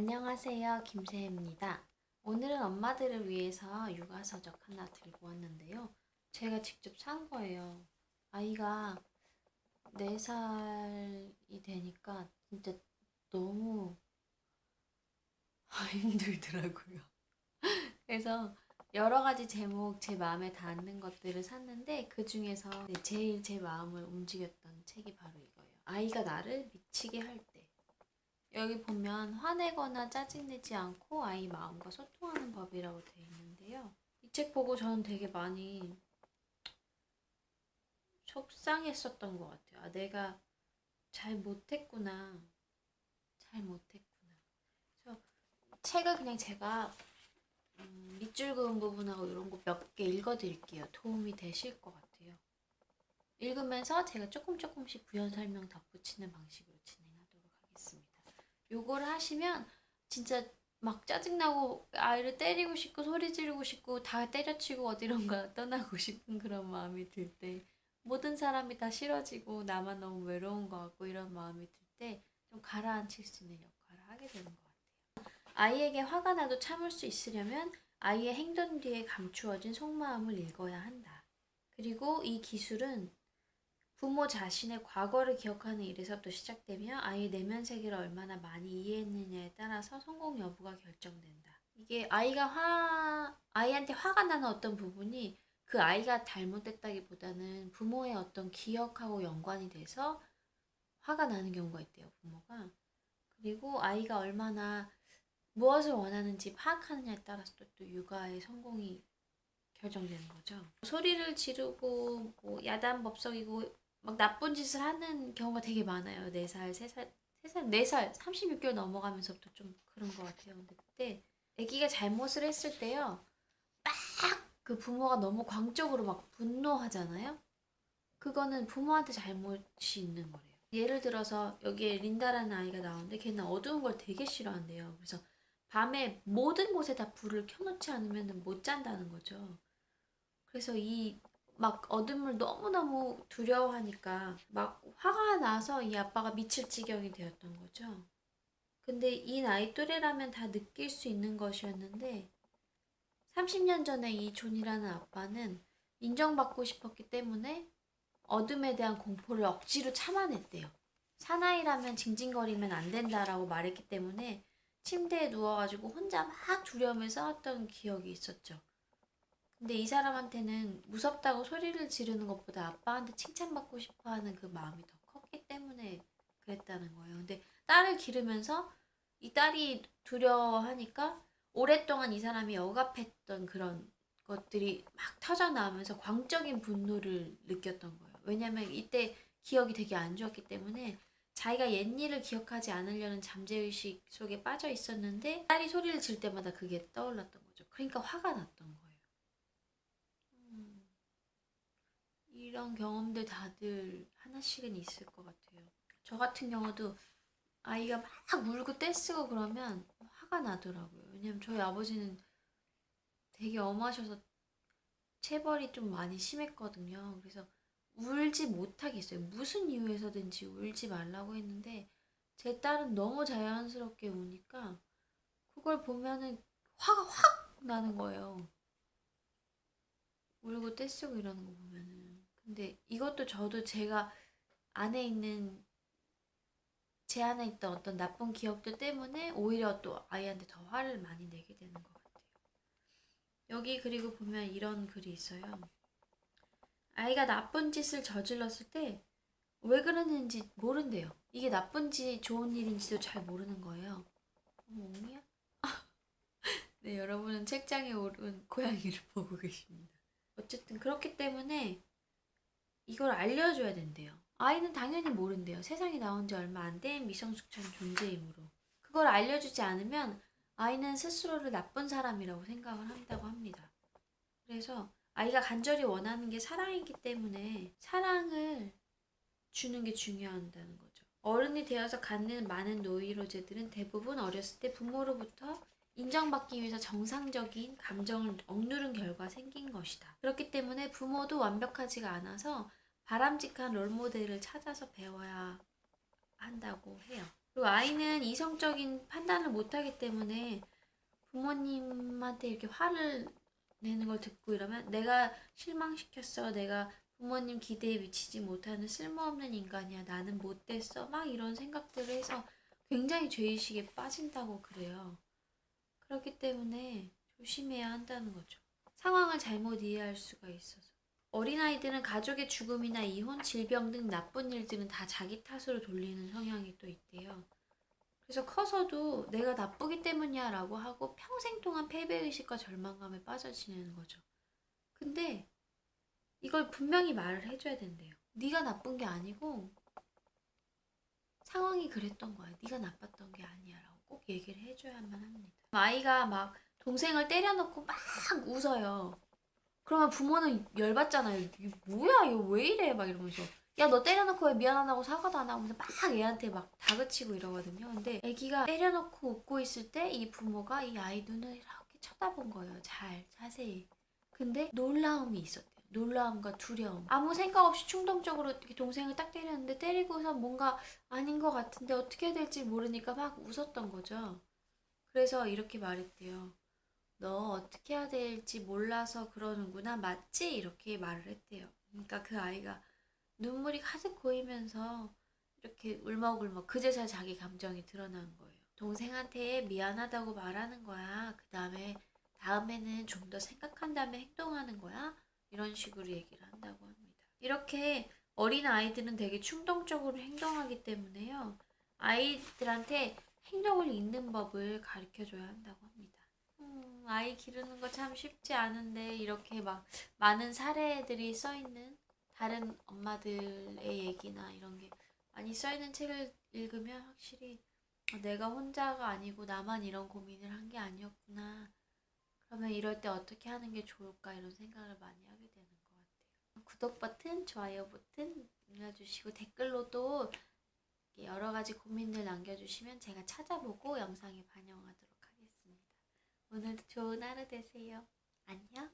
안녕하세요. 김세혜입니다. 오늘은 엄마들을 위해서 육아서적 하나 들고 왔는데요. 제가 직접 산 거예요. 아이가 4살이 되니까 진짜 너무 힘들더라고요. 그래서 여러 가지 제목 제 마음에 닿는 것들을 샀는데 그 중에서 제일 제 마음을 움직였던 책이 바로 이거예요. 아이가 나를 미치게 할 때. 여기 보면 화내거나 짜증내지 않고 아이 마음과 소통하는 법이라고 되어 있는데요. 이 책 보고 저는 되게 많이 속상했었던 것 같아요. 아, 내가 잘 못했구나. 잘 못했구나. 그래서 책을 그냥 제가 밑줄 그은 부분하고 이런 거 몇 개 읽어드릴게요. 도움이 되실 것 같아요. 읽으면서 제가 조금씩 부연 설명 덧붙이는 방식으로 진행하도록 하겠습니다. 요거를 하시면 진짜 막 짜증나고 아이를 때리고 싶고 소리 지르고 싶고 다 때려치고 어디론가 떠나고 싶은 그런 마음이 들 때, 모든 사람이 다 싫어지고 나만 너무 외로운 것 같고 이런 마음이 들 때 좀 가라앉힐 수 있는 역할을 하게 되는 것 같아요. 아이에게 화가 나도 참을 수 있으려면 아이의 행동 뒤에 감추어진 속마음을 읽어야 한다. 그리고 이 기술은 부모 자신의 과거를 기억하는 일에서부터 시작되며 아이의 내면 세계를 얼마나 많이 이해했느냐에 따라서 성공 여부가 결정된다. 이게 아이한테 화가 나는 어떤 부분이 그 아이가 잘못됐다기보다는 부모의 어떤 기억하고 연관이 돼서 화가 나는 경우가 있대요, 부모가. 그리고 아이가 얼마나 무엇을 원하는지 파악하느냐에 따라서 또 육아의 성공이 결정되는 거죠. 소리를 지르고 뭐 야단법석이고 막 나쁜 짓을 하는 경우가 되게 많아요. 4살, 3살, 3살, 4살, 36개월 넘어가면서부터 좀 그런 것 같아요. 근데 그때 아기가 잘못을 했을 때요. 그 부모가 너무 광적으로 막 분노하잖아요. 그거는 부모한테 잘못이 있는 거래요. 예를 들어서 여기에 린다라는 아이가 나오는데 걔는 어두운 걸 되게 싫어한대요. 그래서 밤에 모든 곳에 다 불을 켜놓지 않으면 못 잔다는 거죠. 그래서 이 막 어둠을 너무너무 두려워하니까 막 화가 나서 이 아빠가 미칠 지경이 되었던 거죠. 근데 이 나이 또래라면 다 느낄 수 있는 것이었는데 30년 전에 이 존이라는 아빠는 인정받고 싶었기 때문에 어둠에 대한 공포를 억지로 참아냈대요. 사나이라면 징징거리면 안 된다라고 말했기 때문에 침대에 누워가지고 혼자 막 두려움에 싸웠던 기억이 있었죠. 근데 이 사람한테는 무섭다고 소리를 지르는 것보다 아빠한테 칭찬받고 싶어 하는 그 마음이 더 컸기 때문에 그랬다는 거예요. 근데 딸을 기르면서 이 딸이 두려워하니까 오랫동안 이 사람이 억압했던 그런 것들이 막 터져나오면서 광적인 분노를 느꼈던 거예요. 왜냐면 이때 기억이 되게 안 좋았기 때문에 자기가 옛일을 기억하지 않으려는 잠재의식 속에 빠져 있었는데 딸이 소리를 질 때마다 그게 떠올랐던 거죠. 그러니까 화가 났던 거예요. 음, 이런 경험들 다들 하나씩은 있을 것 같아요. 저 같은 경우도 아이가 막 울고 떼쓰고 그러면 화가 나더라고요. 왜냐면 저희 아버지는 되게 엄하셔서 체벌이 좀 많이 심했거든요. 그래서 울지 못하겠어요. 무슨 이유에서든지 울지 말라고 했는데 제 딸은 너무 자연스럽게 우니까 그걸 보면은 화가 확 나는 거예요. 울고 떼쓰고 이러는 거 보면은. 근데 이것도 저도 제가 안에 있는 제 안에 있던 어떤 나쁜 기억들 때문에 오히려 또 아이한테 더 화를 많이 내게 되는 것 같아요. 여기 그리고 보면 이런 글이 있어요. 아이가 나쁜 짓을 저질렀을 때 왜 그러는지 모른대요. 이게 나쁜지 좋은 일인지도 잘 모르는 거예요. 어머, 옹이야? 네, 여러분은 책장에 오른 고양이를 보고 계십니다. 어쨌든 그렇기 때문에 이걸 알려줘야 된대요. 아이는 당연히 모른대요. 세상에 나온 지 얼마 안 된 미성숙한 존재이므로. 그걸 알려주지 않으면 아이는 스스로를 나쁜 사람이라고 생각을 한다고 합니다. 그래서 아이가 간절히 원하는 게 사랑이기 때문에 사랑을 주는 게 중요하다는 거죠. 어른이 되어서 갖는 많은 노이로제들은 대부분 어렸을 때 부모로부터 인정받기 위해서 정상적인 감정을 억누른 결과 생긴 것이다. 그렇기 때문에 부모도 완벽하지가 않아서 바람직한 롤모델을 찾아서 배워야 한다고 해요. 그리고 아이는 이성적인 판단을 못하기 때문에 부모님한테 이렇게 화를 내는 걸 듣고 이러면 내가 실망시켰어. 내가 부모님 기대에 미치지 못하는 쓸모없는 인간이야. 나는 못됐어. 막 이런 생각들을 해서 굉장히 죄의식에 빠진다고 그래요. 그렇기 때문에 조심해야 한다는 거죠. 상황을 잘못 이해할 수가 있어서. 어린아이들은 가족의 죽음이나 이혼, 질병 등 나쁜 일들은 다 자기 탓으로 돌리는 성향이 또 있대요. 그래서 커서도 내가 나쁘기 때문이야 라고 하고 평생 동안 패배의식과 절망감에 빠져 지내는 거죠. 근데 이걸 분명히 말을 해줘야 된대요. 네가 나쁜 게 아니고 상황이 그랬던 거야. 네가 나빴던 게 아니야 라고 꼭 얘기를 해줘야만 합니다. 아이가 막 동생을 때려놓고 막 웃어요. 그러면 부모는 열받잖아요. 이게 뭐야 이거 왜 이래 막 이러면서 야 너 때려놓고 왜 미안하다고 사과도 안 하고 막 얘한테 막 다그치고 이러거든요. 근데 애기가 때려놓고 웃고 있을 때 이 부모가 이 아이 눈을 이렇게 쳐다본 거예요. 잘 자세히. 근데 놀라움이 있었대요. 놀라움과 두려움. 아무 생각 없이 충동적으로 이렇게 동생을 딱 때렸는데 때리고서 뭔가 아닌 것 같은데 어떻게 해야 될지 모르니까 막 웃었던 거죠. 그래서 이렇게 말했대요. 너 어떻게 해야 될지 몰라서 그러는구나. 맞지? 이렇게 말을 했대요. 그러니까 그 아이가 눈물이 가득 고이면서 이렇게 울먹울먹 그제서야 자기 감정이 드러난 거예요. 동생한테 미안하다고 말하는 거야. 그 다음에는 좀 더 생각한 다음에 행동하는 거야. 이런 식으로 얘기를 한다고 합니다. 이렇게 어린 아이들은 되게 충동적으로 행동하기 때문에요. 아이들한테 행동을 잇는 법을 가르쳐 줘야 한다고 합니다. 아이 기르는 거 참 쉽지 않은데 이렇게 막 많은 사례들이 써 있는 다른 엄마들의 얘기나 이런 게 많이 써 있는 책을 읽으면 확실히 내가 혼자가 아니고 나만 이런 고민을 한 게 아니었구나. 그러면 이럴 때 어떻게 하는 게 좋을까 이런 생각을 많이 하게 되는 것 같아요. 구독 버튼, 좋아요 버튼 눌러주시고 댓글로도 여러 가지 고민들 남겨주시면 제가 찾아보고 영상에 반영하도록 하겠습니다. 오늘도 좋은 하루 되세요. 안녕.